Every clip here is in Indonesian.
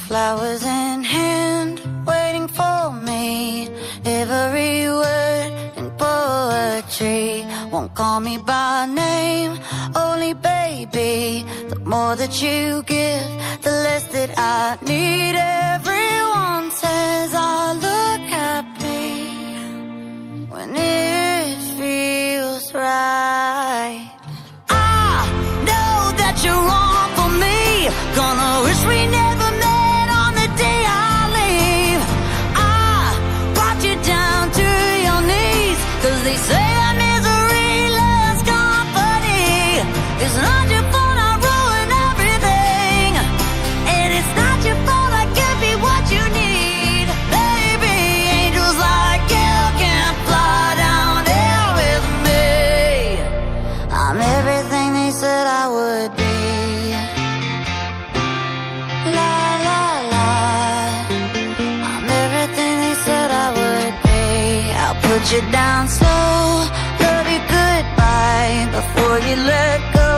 flowers in hand, waiting for me. Every word in poetry won't call me by name, only baby. The more that you give, the less that I need. Everyone says I look happy when it feels right. I know that you're wrong for me, gonna wish we never met on the day I leave. I brought you down to your knees, 'cause they say that misery loves company. It's not your fault I ruined everything, and it's not your fault I can't be what you need. Baby, angels like you can't fly down here with me. I'm everything they said I would be. La la la, I'm everything they said I would be. I'll put you down slow, love you goodbye before you let go.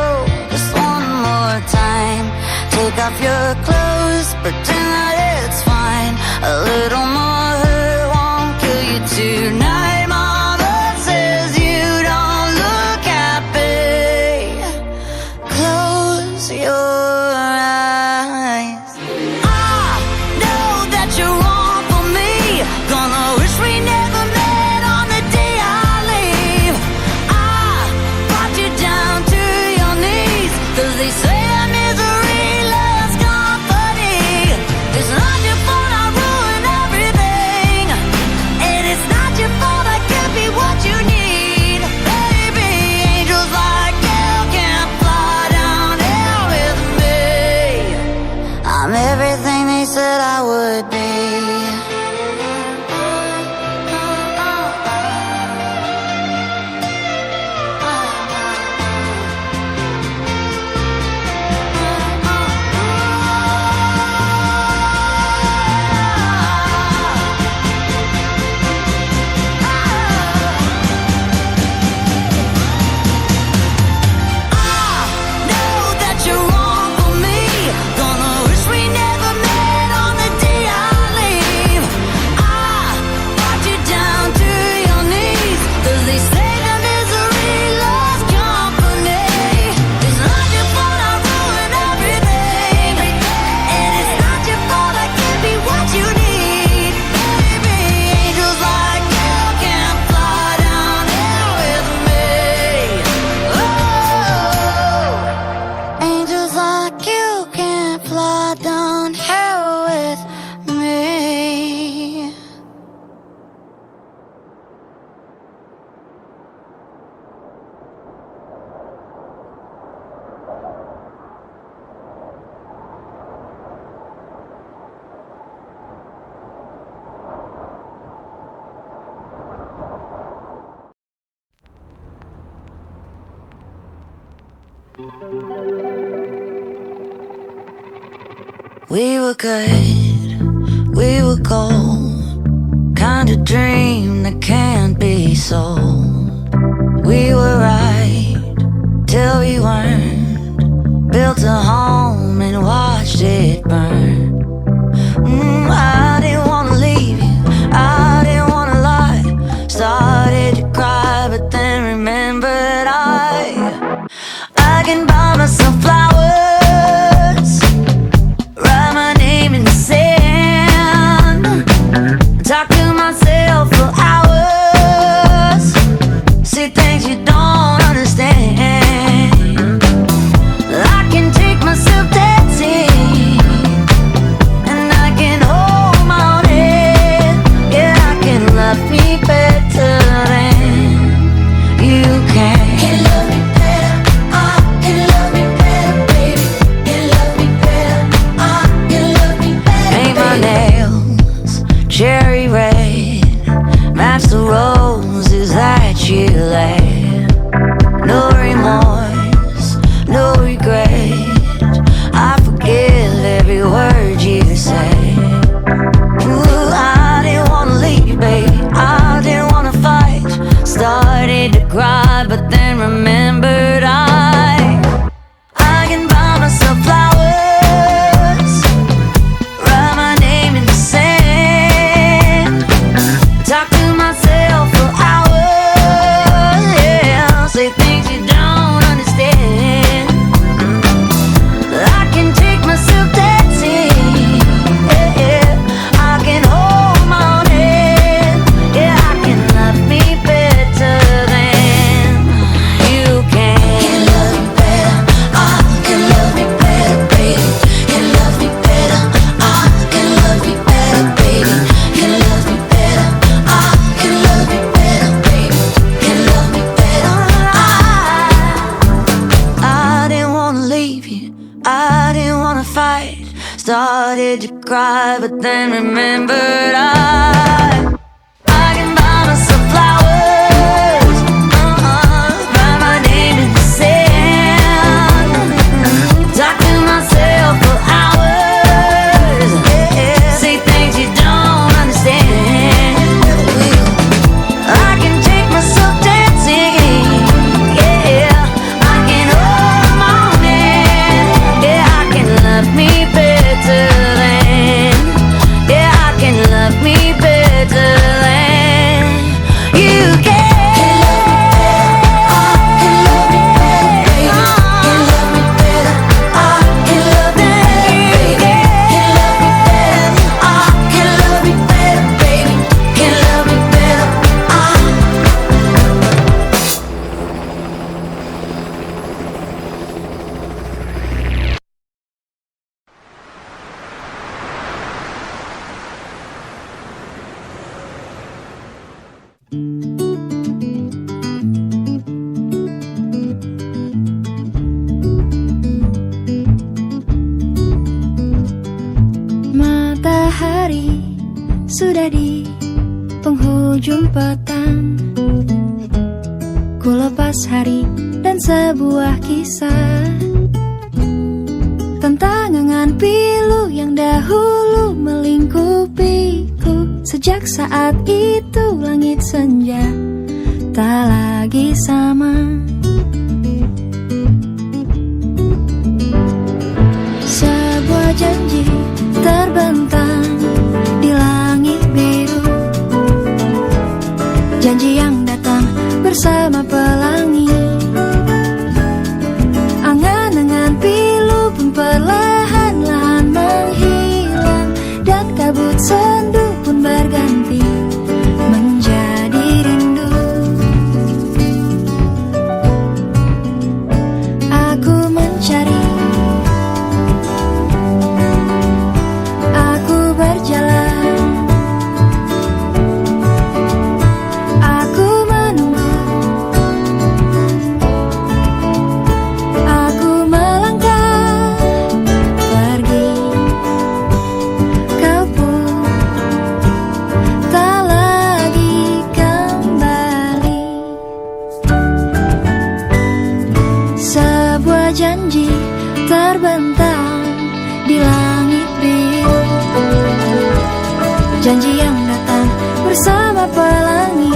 Just one more time, take off your clothes, pretend that it's fine. A little more hurt won't kill you tonight. Mama says you don't look happy. Close your eyes. I know that you're wrong for me, gonna wish we never met on the day I leave. I brought you down to your knees, 'cause they say that misery loves company. It's not your fault I ruined everything, and it's not your fault I can't be what you need. Baby, angels like you can't fly down here with me. I'm everything they said I would be. We were good, we were gold, kind of dream that can't be sold. We were right till we weren't, built a home and watched it burn. I didn't wanna leave you, I didn't wanna lie. Started to cry, but then remembered I can buy myself flowers, write my name in the sand, talk to myself for hours, see things you don't understand. started to cry, but then remembered I can buy myself flowers, write my name in the sand, talk to myself for hours, say things you don't understand. I can take myself dancing, yeah, I can hold the morning, yeah, I can love me better than, yeah, I can love me better than you can. Matahari sudah di penghujung petang. Ku lepas hari dan sebuah kisah tentang angan pilu yang dahulu melingkupiku. Sejak saat itu langit senja tak lagi sama. Sebuah janji terbentang di langit biru, janji yang datang bersama pelangi. Angan-angan pilu pun perlahan-lahan menghilang, dan kabut sendu pun berganti menjadi rindu. Aku mencari, aku berjalan, aku menunggu, aku melangkah pergi. Kau pun tak lagi kembali. Sebuah janji terbentang di langit biru, janji yang datang bersama pelangi.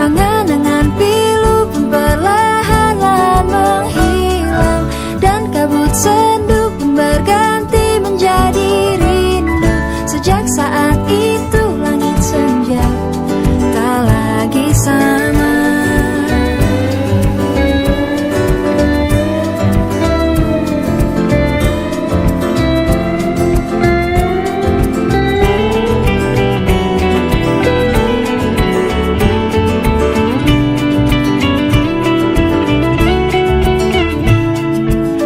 Angan-angan pilu pun perlahan-lahan menghilang, dan kabut sendu pun berganti menjadi rindu. Sejak saat itu langit senja tak lagi sama.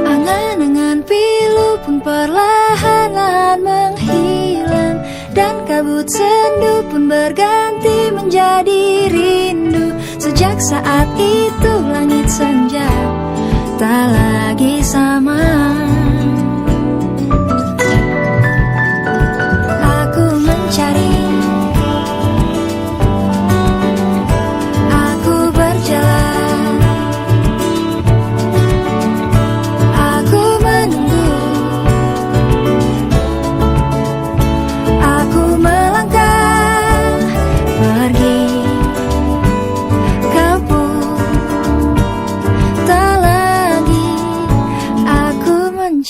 Angan-angan pilu pun perlahan-lahan menghilang, dan kabut sendu pun berganti menjadi rindu. Sejak saat itu langit senja tak lagi sama. Aku mencari, aku berjalan, aku menunggu, aku melangkah pergi. Kau pun tak lagi, aku mencari.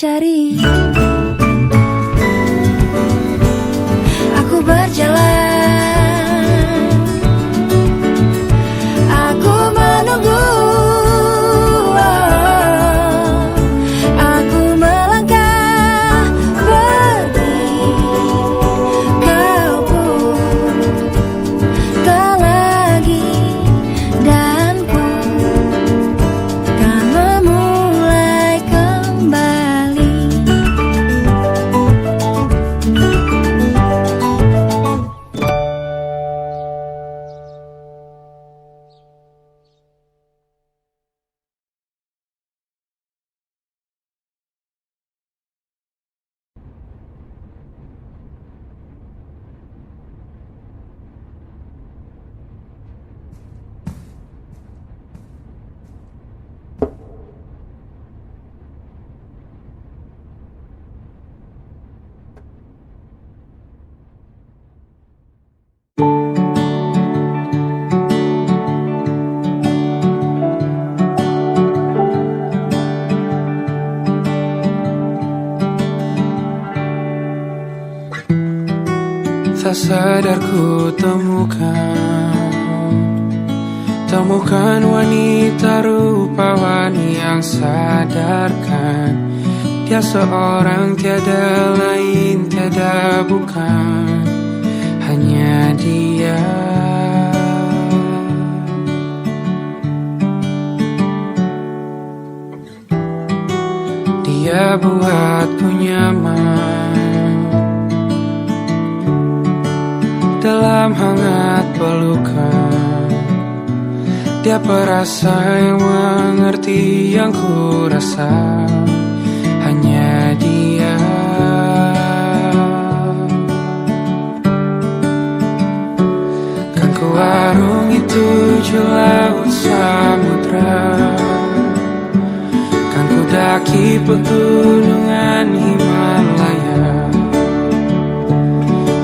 Tak sadar ku temukan wanita rupawan yang sadarkan dia seorang, tiada lain, tiada bukan, hanya dia. Dia buatku nyaman dalam hangat pelukan. Dia perasa yang mengerti yang ku rasa, hanya dia. Kan ku arungi tujuh laut samudra, kan ku daki pegunungan Himalaya.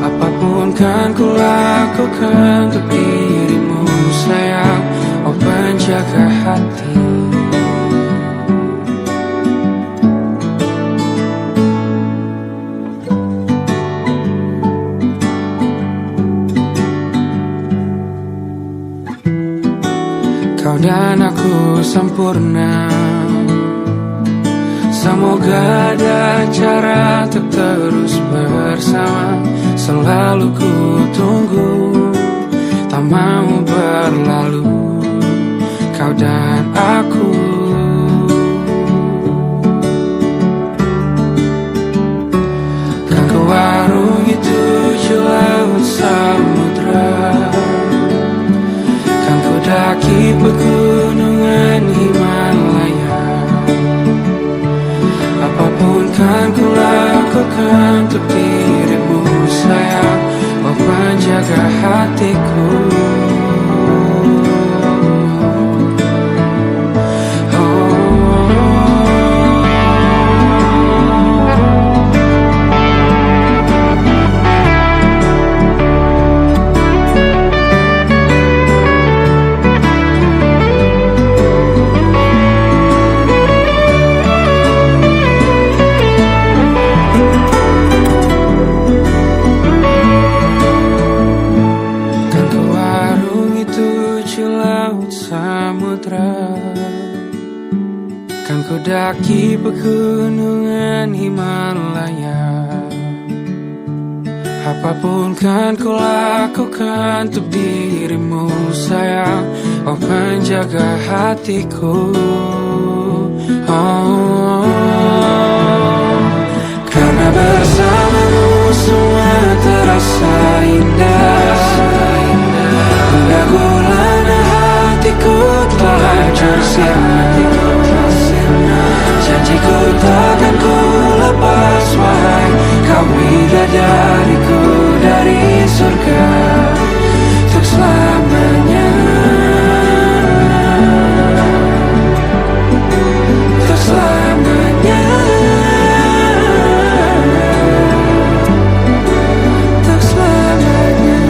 Apapun kan ku lakukan untuk dirimu sayang, oh penjaga hati. Kau dan aku sempurna, semoga ada cara untuk terus bersama. Selalu ku tunggu, tak mau berlalu, kau dan aku. Kan ku arungi tujuh laut samudra, kan ku daki pegunungan Himalaya. Apapun kan ku lakukan untuk dirimu sayang, oh penjaga hatiku. Kan ku daki pegunungan Himalaya. Apapun kan ku lakukan untuk dirimu sayang, oh penjaga hatiku. Oh, karena bersamamu semua terasa indah. Gulana hatiku telah tersirat, janjiku takkan ku lepas wahai kau bidadariku dari surga untuk selamanya, untuk selamanya, untuk selamanya.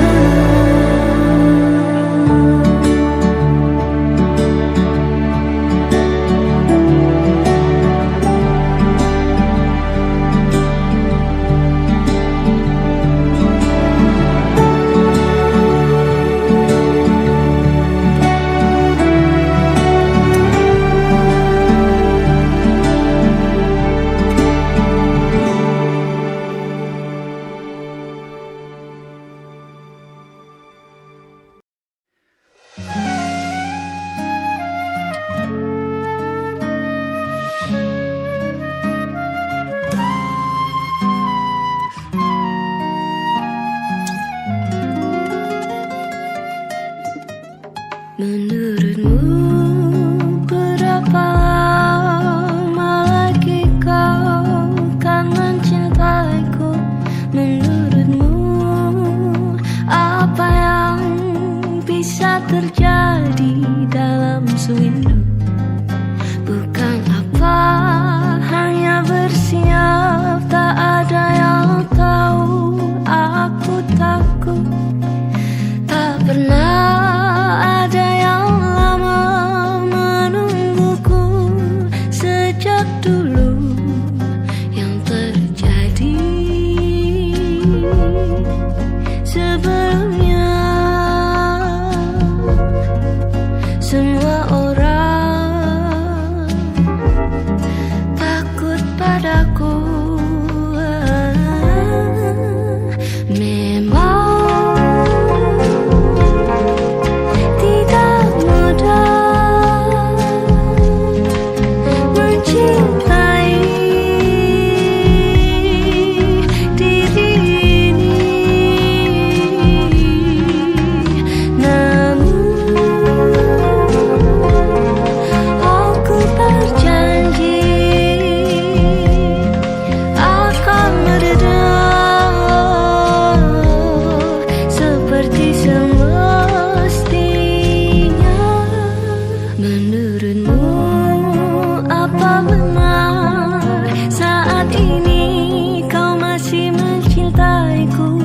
apa benar saat ini kau masih mencintaiku?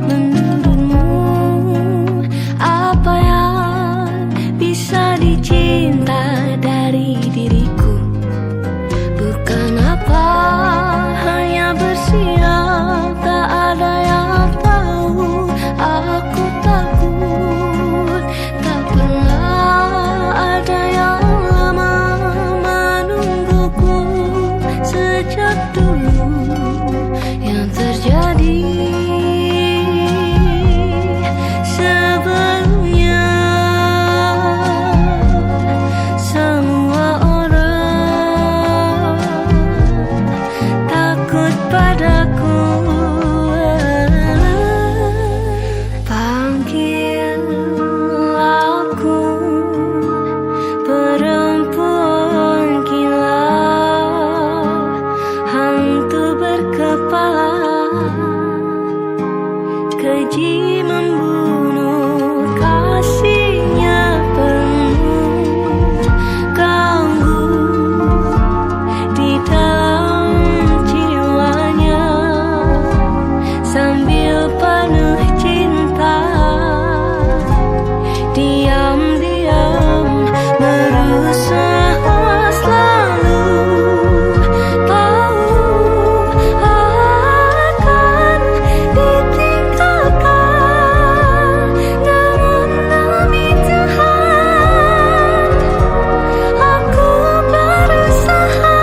Menurutmu apa yang bisa dicinta dari diriku? Bukan apa, hanya bersiap, tak ada yang tahu. Aku takut tak pernah ada yang lama menungguku. Sejak dulu yang terjadi sebelumnya, semua orang takut padaku. Panggil aku perempuan gila, hantu berkepala, keji membunuh, kasihnya penuh ganggu di dalam jiwanya, sambil penuh cinta, diam-diam berusaha selalu tahu akan ditinggalkan, namun demi Tuhan aku berusaha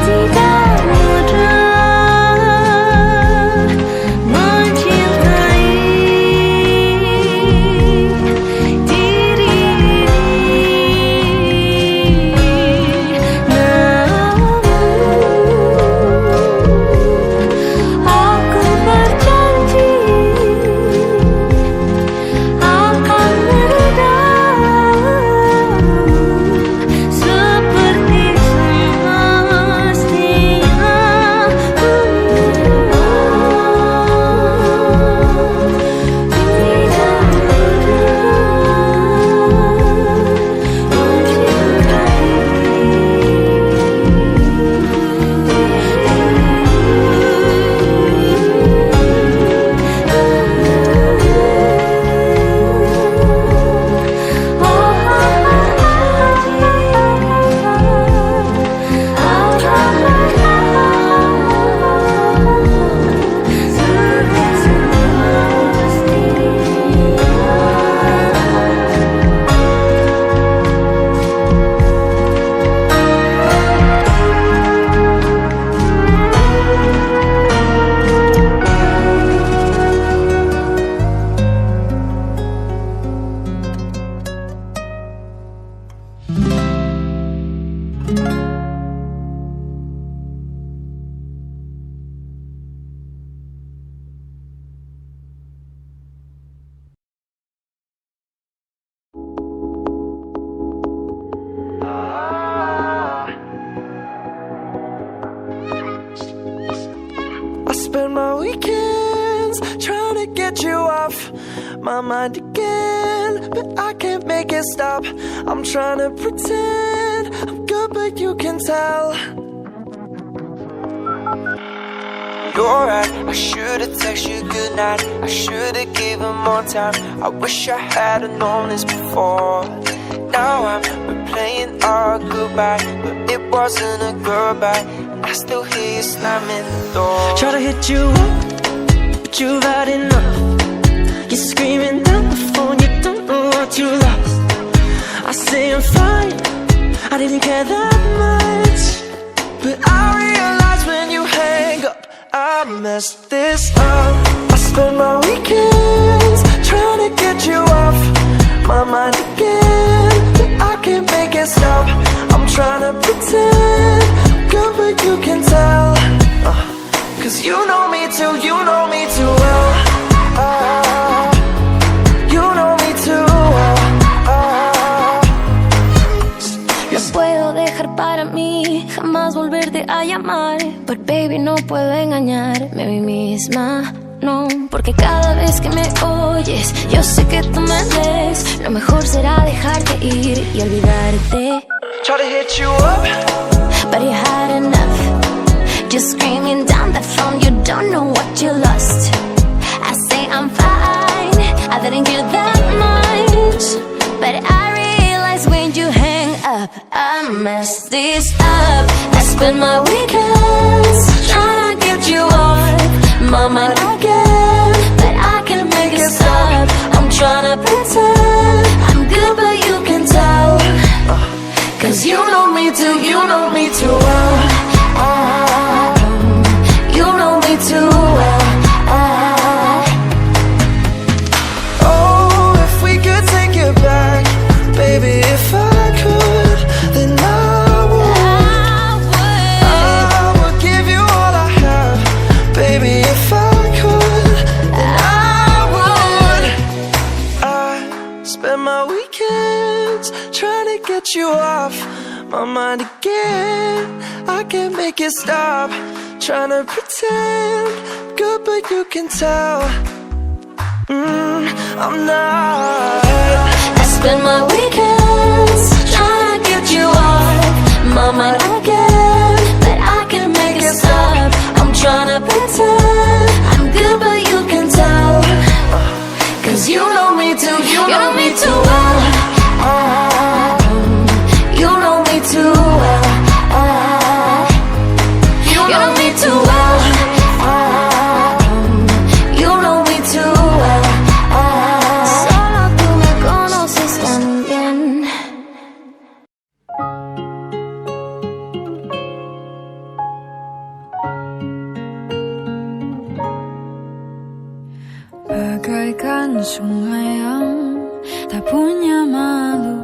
tidak mudah mencintai diri ini, namun aku berjanji akan meredam seperti semestinya. I spend my weekends trying to get you off my mind again, but I can't make it stop. I'm trying to pretend I'm good, but you can tell. You're right, I should've texted you goodnight, I should've given more time. I wish I had've known this before. Now I'm replaying our goodbye, but it wasn't a goodbye. I still hear you slamming the door. Try to hit you up, but you've had enough. You're screaming down the phone, you don't know what you lost. I say I'm fine, I didn't care that much, but I realize when you hang up, I messed this up. I spend my weekends trying to get you off my mind again, but I can't make it stop. I'm trying to pretend I'm good, but you can tell. Cause you know me too well. You know me too well. No puedo dejar para mí jamás volverte a llamar, but baby no puedo engañarme a mí misma. No, porque cada vez que me oyes, yo sé que tú me ves. Lo mejor será dejarte ir y olvidarte. Try to hit you up, but you had enough. Just screaming down the phone, you don't know what you lost. I say I'm fine, I didn't care that much, but I realize when you hang up, I messed this up. I spend my weekends trying to get you off my mind again, but I can't make it stop. I'm trying to pretend I'm good, but you can tell, 'cause you know me too, you know me too well. You know me too well. oh, if we could take it back, baby, if I could, then I would give you all I have, baby, if I could, then I would. I spend my weekends trying to get you off my mind again. I can't make it stop, trying to pretend good, but you can tell, I'm not. I spend my weekends trying to get you off my mind again, but I can't make it stop. I'm trying to pretend I'm good, but you can tell, 'cause you know me too, you know me too well. You know me too well. You know me too well. You know me too well. Solo tú me conoces tan bien. Bagaikan sungai yang tak punya malu,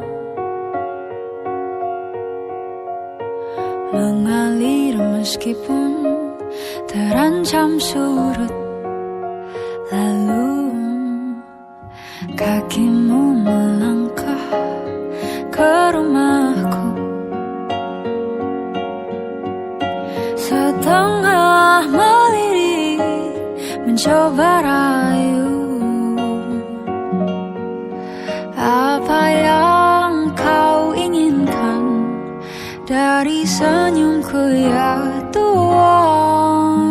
mengalir meskipun terancam surut. Lalu kakimu melangkah ke rumahku, setengah melirik mencoba rayu. Apa yang kau inginkan dari senyumku ya Tuhan?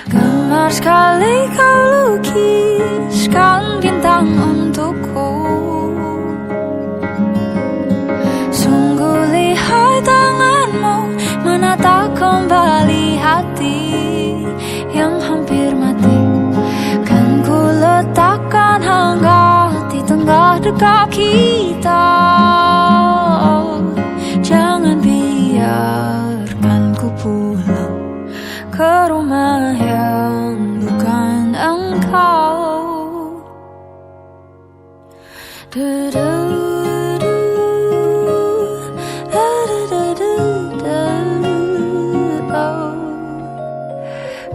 Gemar sekali kau lukiskan bintang untukku. Sungguh lihai tanganmu menata kembali hati yang hampir mati. Kan ku letakkan hangat di tengah dekap kita. Jangan biarkan ku pulang ke rumah yang bukan engkau.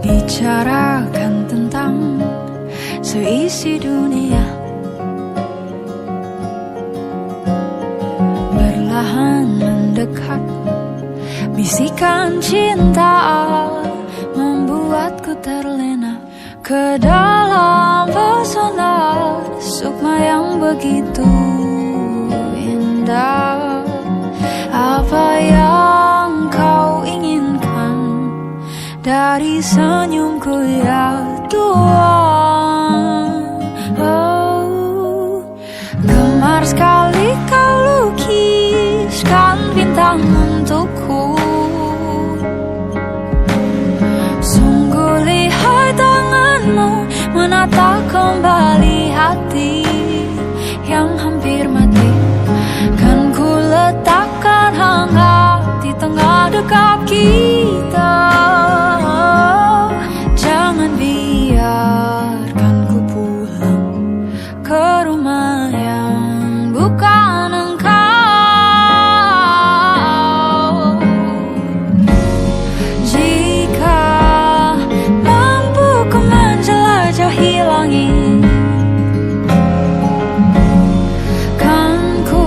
Bicarakan tentang seisi dunia, berlahan mendekat. Bisikan cinta membuatku terlena ke dalam pesona sukma yang begitu indah. Apa yang kau inginkan dari senyumku ya Tuhan? Oh, gemar sekali kau lukiskan bintang untukku. Sungguh lihai tanganmu menata kembali hati yang hampir mati. Kan ku letakkan hangat di tengah dekap kita. Jangan biarkan ku pulang ke rumah yang bukan engkau. Jika mampu ku menjelajahi langit, kan ku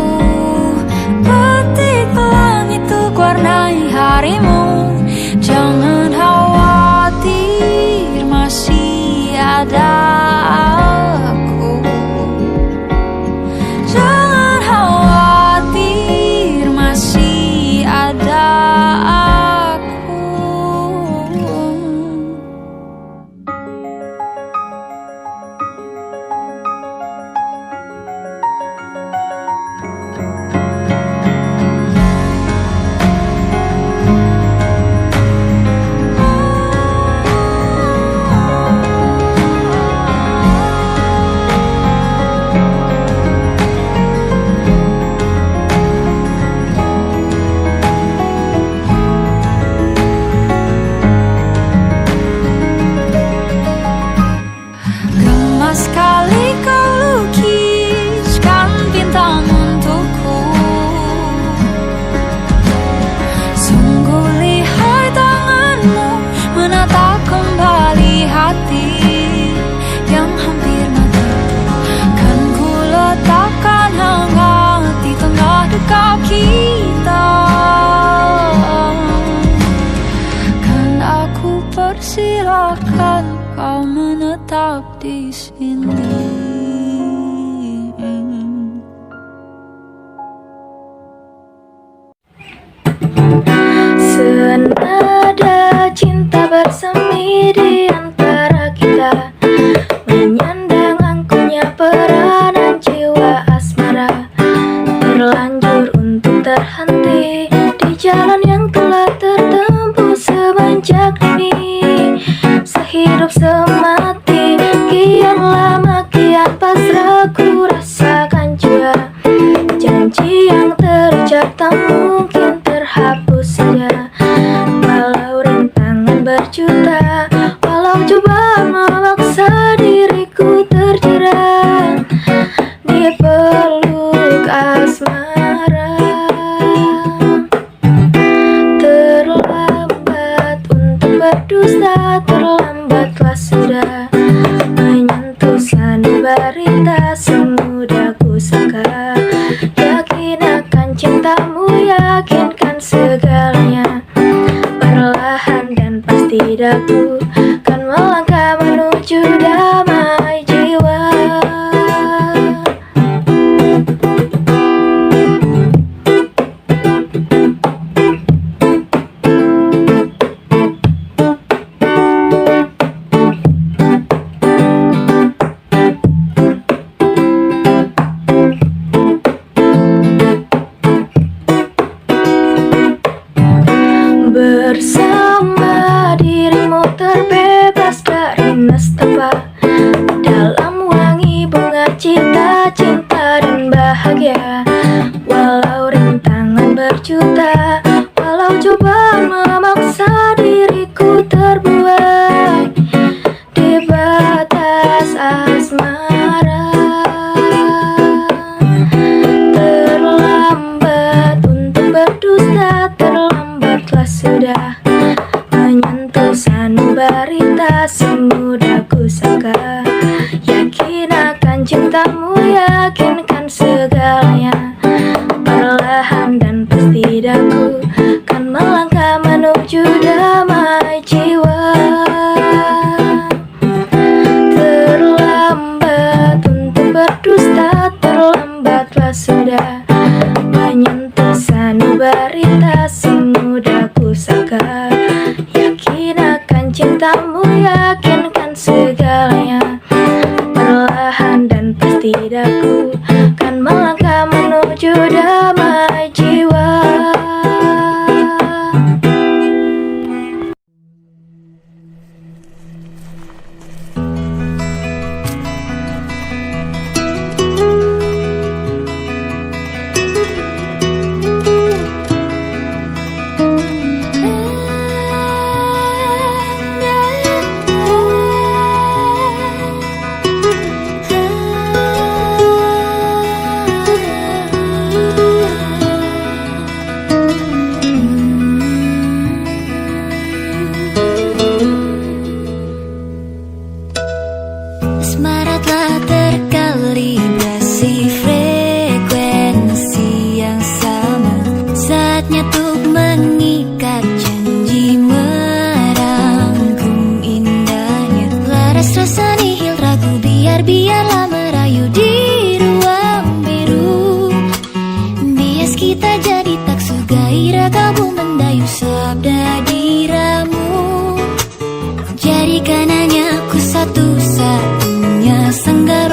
petik pelangi itu warnai harimu. sekali kau lukiskan bintang untukku. Sungguh lihai tanganmu menatap kembali hati yang hampir mati. Kan ku letakkan hangat di tengah dekat kita. Kan aku persilakan kau menetap di sini. Senada cinta bersemi di antara kita, menyandang angkuhnya peranan jiwa asmara, terlanjur untuk terhenti di jalan yang telah tertempuh semenjak dini. Sehidup semati, kian lama kian pasrah ku rasakan jua. Janji yang terucap tak mungkin terhapus saja, walau rintangan berjuta, walau coba memaksa diriku terjerat di peluk asmara. Terlambat untuk berdusta, terlambatlah sudah menyentuh sanubaritas semudah ku sangka. Yakin akan cintamu, yakinkan segalanya. Perlahan dan pasti daku kan melangkah menuju damai jiwa. Bersama dirimu terbebas dari nestapa, dalam wangi bunga cita, cinta dan bahagia. Walau rintangan berjuta, walau coba memaksa diriku terbuai di batas asmara. Terlambat untuk berdusta, terlambatlah sudah menyentuh sanubaritas semudah ku sangka. Yakin akan cintamu, yakinkan segalanya. Perlahan dan pasti daku kan melangkah menuju damai jiwa. Terlambat untuk berdusta, terlambatlah sudah menyentuh sanubaritas semudah ku sangka. Yakin akan cintamu, yakinkan segalanya. Perlahan dan pasti daku kan melangkah menuju damai jiwa. Asmara telah terkalibrasi frekuensi yang sama. Saatnya untuk mengikat janji, merangkum indahnya. Laras rasa nihil ragu, biarlah merayu di ruang biru. Bias kita jadi taksu, gairah kalbu mendayu sabda diramu. Jadikan hanya aku satu-satunya sanggah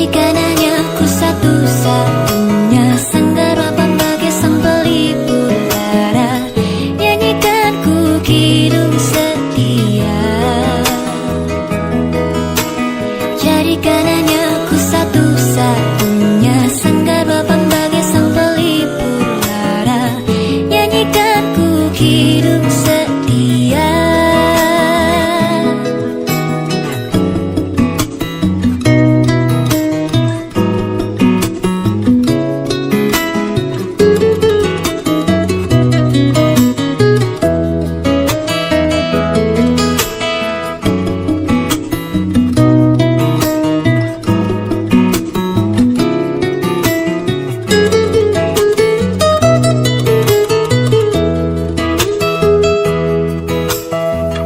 Jadikan hanya ku satu-satunya sanggara pembagai sang pelipur lara. Nyanyikan ku kidung setia. Jadikan hanya ku satu-satunya sanggara pembagai sang pelipur lara. Nyanyikan ku kidung setia.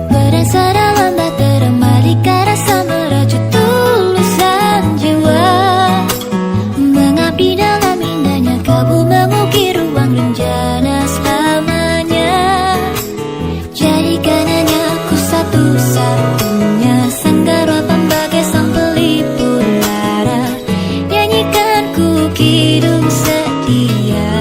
Berasa dalam bahtera malika rasa merajut tulusan jiwa. Mengabdi dalam indahnya kalbu mengukir ruang rencana selamanya. Jadikan hanya ku satu-satunya sanggara pembagai sang pelipur lara. Nyanyikan ku kidung setia.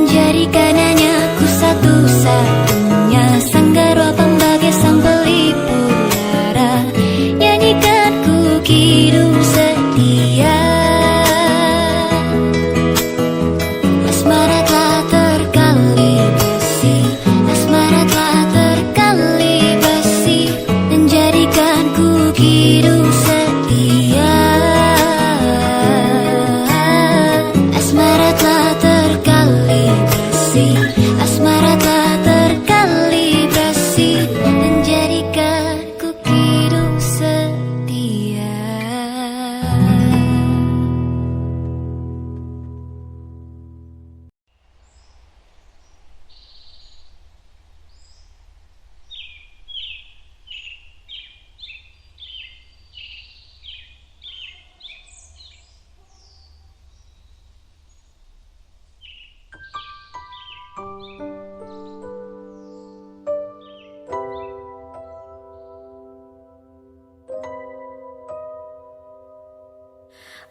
Jadikan hanya ku satu-satunya sanggara pembagai sang pelipur lara. Nyanyikan ku kidung setia. Asmara telah terkalibrasi, asmara telah terkalibrasi, dan jadikan ku kidung setia. Asmara telah terkalibrasi, asmara telah terkalibrasi, dan jadikan ku kidung setia.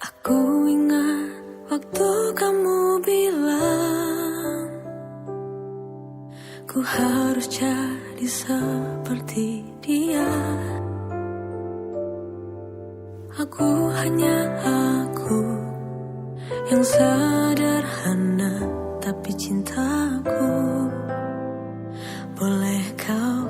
Aku ingat waktu kamu bilang ku harus jadi seperti dia. Aku hanya aku yang sederhana, tapi cintaku boleh kau